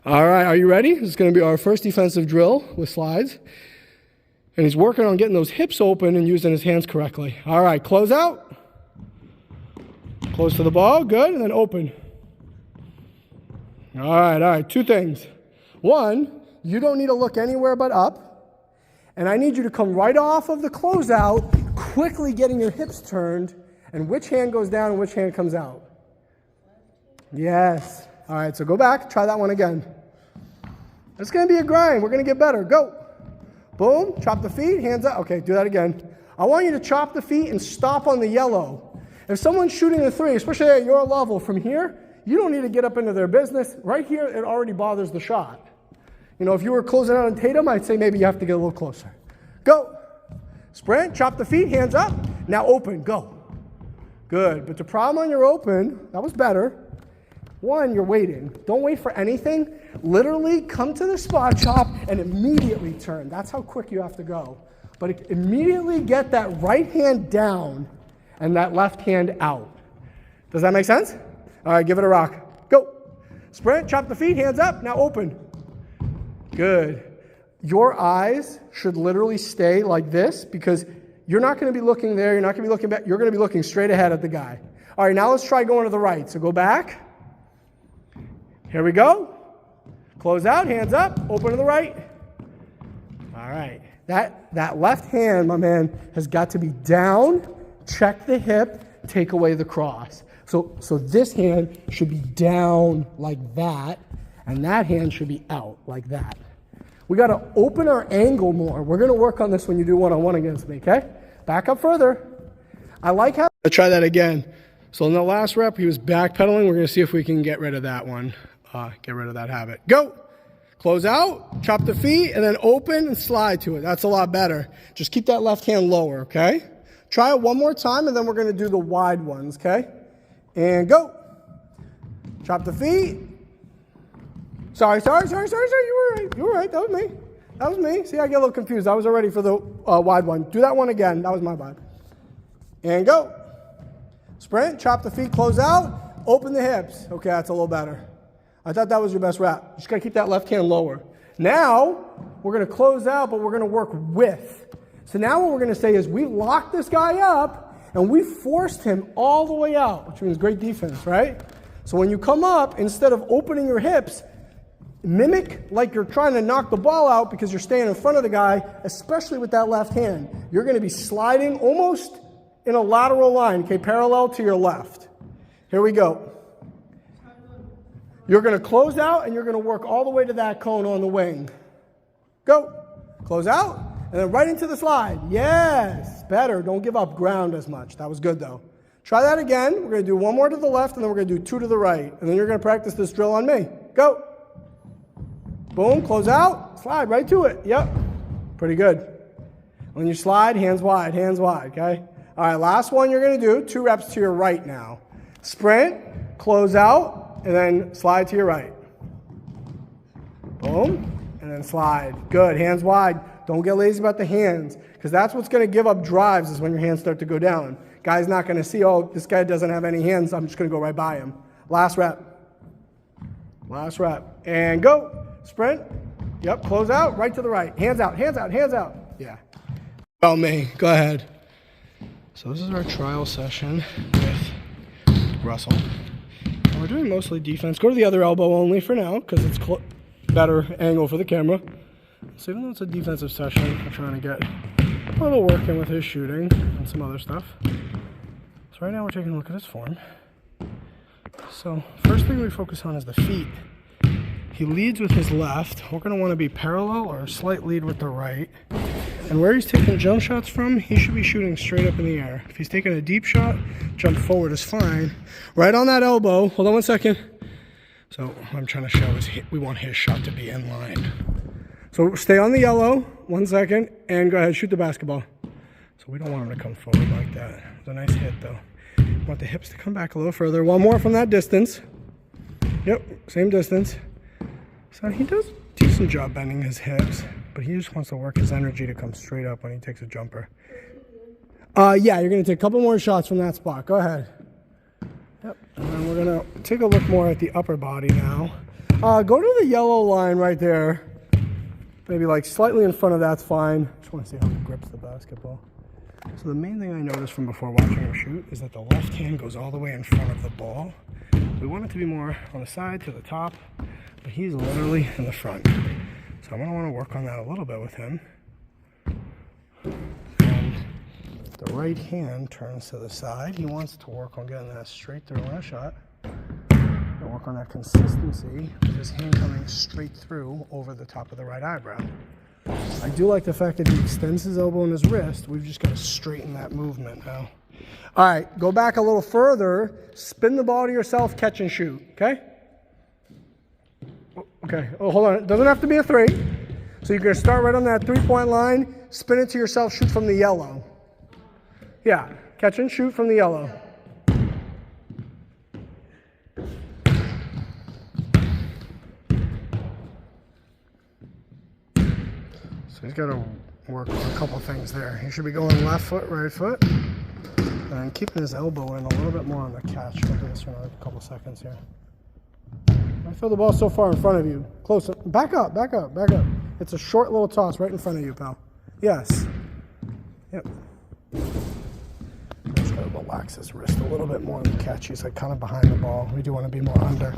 All right, are you ready? This is going to be our first defensive drill with slides. And he's working on getting those hips open and using his hands correctly. All right, close out. Close to the ball, good, and then open. All right, two things. One, you don't need to look anywhere but up. And I need you to come right off of the closeout, quickly getting your hips turned, and which hand goes down and which hand comes out. Yes. All right, so go back, try that one again. It's going to be a grind. We're going to get better. Go. Boom, chop the feet, hands up. Okay, do that again. I want you to chop the feet and stop on the yellow. If someone's shooting a three, especially at your level from here, you don't need to get up into their business. Right here, it already bothers the shot. You know, if you were closing out on Tatum, I'd say maybe you have to get a little closer. Go. Sprint, chop the feet, hands up. Now open, go. Good, but the problem on your open, that was better. One, you're waiting. Don't wait for anything. Literally come to the spot chop and immediately turn. That's how quick you have to go. But immediately get that right hand down and that left hand out. Does that make sense? All right, give it a rock. Go. Sprint, chop the feet, hands up. Now open. Good. Your eyes should literally stay like this because you're not going to be looking there. You're not going to be looking back. You're going to be looking straight ahead at the guy. All right, now let's try going to the right. So go back. Here we go. Close out, hands up, open to the right. All right. That left hand, my man, has got to be down, check the hip, take away the cross. So this hand should be down like that, and that hand should be out like that. We got to open our angle more. We're going to work on this when you do one-on-one against me, okay? Back up further. I like how... Let's try that again. So in the last rep, he was backpedaling. We're going to see if we can get rid of that one. Get rid of that habit. Go. Close out, chop the feet, and then open and slide to it. That's a lot better. Just keep that left hand lower, okay? Try it one more time, and then we're going to do the wide ones, okay? And go. Chop the feet. Sorry. You were right. That was me. See, I get a little confused. I was already for the wide one. Do that one again. That was my bad. And go. Sprint, chop the feet, close out, open the hips. Okay, that's a little better. I thought that was your best rep. Just got to keep that left hand lower. Now, we're going to close out, but we're going to work with. So now what we're going to say is we locked this guy up, and we forced him all the way out, which means great defense, right? So when you come up, instead of opening your hips, mimic like you're trying to knock the ball out because you're staying in front of the guy, especially with that left hand. You're going to be sliding almost in a lateral line, okay, parallel to your left. Here we go. You're going to close out, and you're going to work all the way to that cone on the wing. Go. Close out, and then right into the slide. Yes, better. Don't give up ground as much. That was good, though. Try that again. We're going to do one more to the left, and then we're going to do two to the right. And then you're going to practice this drill on me. Go. Boom, close out, slide right to it. Yep, pretty good. When you slide, hands wide, okay? All right, last one you're going to do, 2 reps to your right now. Sprint, close out, and then slide to your right. Boom, and then slide. Good, hands wide. Don't get lazy about the hands, because that's what's going to give up drives is when your hands start to go down. Guy's not going to see, oh, this guy doesn't have any hands, I'm just going to go right by him. Last rep. And go. Sprint. Yep, close out, right to the right. Hands out. Yeah. Oh, me. Go ahead. So this is our trial session with Russell. And we're doing mostly defense. Go to the other elbow only for now because it's better angle for the camera. So even though it's a defensive session, we're trying to get a little work in with his shooting and some other stuff. So right now we're taking a look at his form. So first thing we focus on is the feet. He leads with his left. We're going to want to be parallel or a slight lead with the right. And where he's taking jump shots from, he should be shooting straight up in the air. If he's taking a deep shot, jump forward is fine. Right on that elbow. Hold on one second. So what I'm trying to show is we want his shot to be in line. So stay on the yellow, 1 second, and go ahead, shoot the basketball. So we don't want him to come forward like that. It's a nice hit, though. We want the hips to come back a little further. One more from that distance. Yep, same distance. So he does a decent job bending his hips, but he just wants to work his energy to come straight up when he takes a jumper. Yeah, you're going to take a couple more shots from that spot. Go ahead. Yep. And then we're going to take a look more at the upper body now. Go to the yellow line right there. Maybe like slightly in front of that's fine. Just want to see how he grips the basketball. So the main thing I noticed from before watching him shoot is that the left hand goes all the way in front of the ball. We want it to be more on the side to the top, but he's literally in the front. So I'm going to want to work on that a little bit with him. And the right hand turns to the side. He wants to work on getting that straight through last shot. And work on that consistency with his hand coming straight through over the top of the right eyebrow. I do like the fact that he extends his elbow and his wrist. We've just got to straighten that movement now. All right, go back a little further, spin the ball to yourself, catch and shoot, okay? Okay, oh, hold on. It doesn't have to be a three. So you're going to start right on that three-point line, spin it to yourself, shoot from the yellow. Yeah, catch and shoot from the yellow. So he's got to work on a couple things there. He should be going left foot, right foot. And keeping his elbow in a little bit more on the catch. We'll do this for another couple seconds here. I feel the ball so far in front of you. Close up. Back up, back up, back up. It's a short little toss right in front of you, pal. Yes. Yep. Just gotta relax his wrist a little bit more on the catch. He's like kind of behind the ball. We do want to be more under.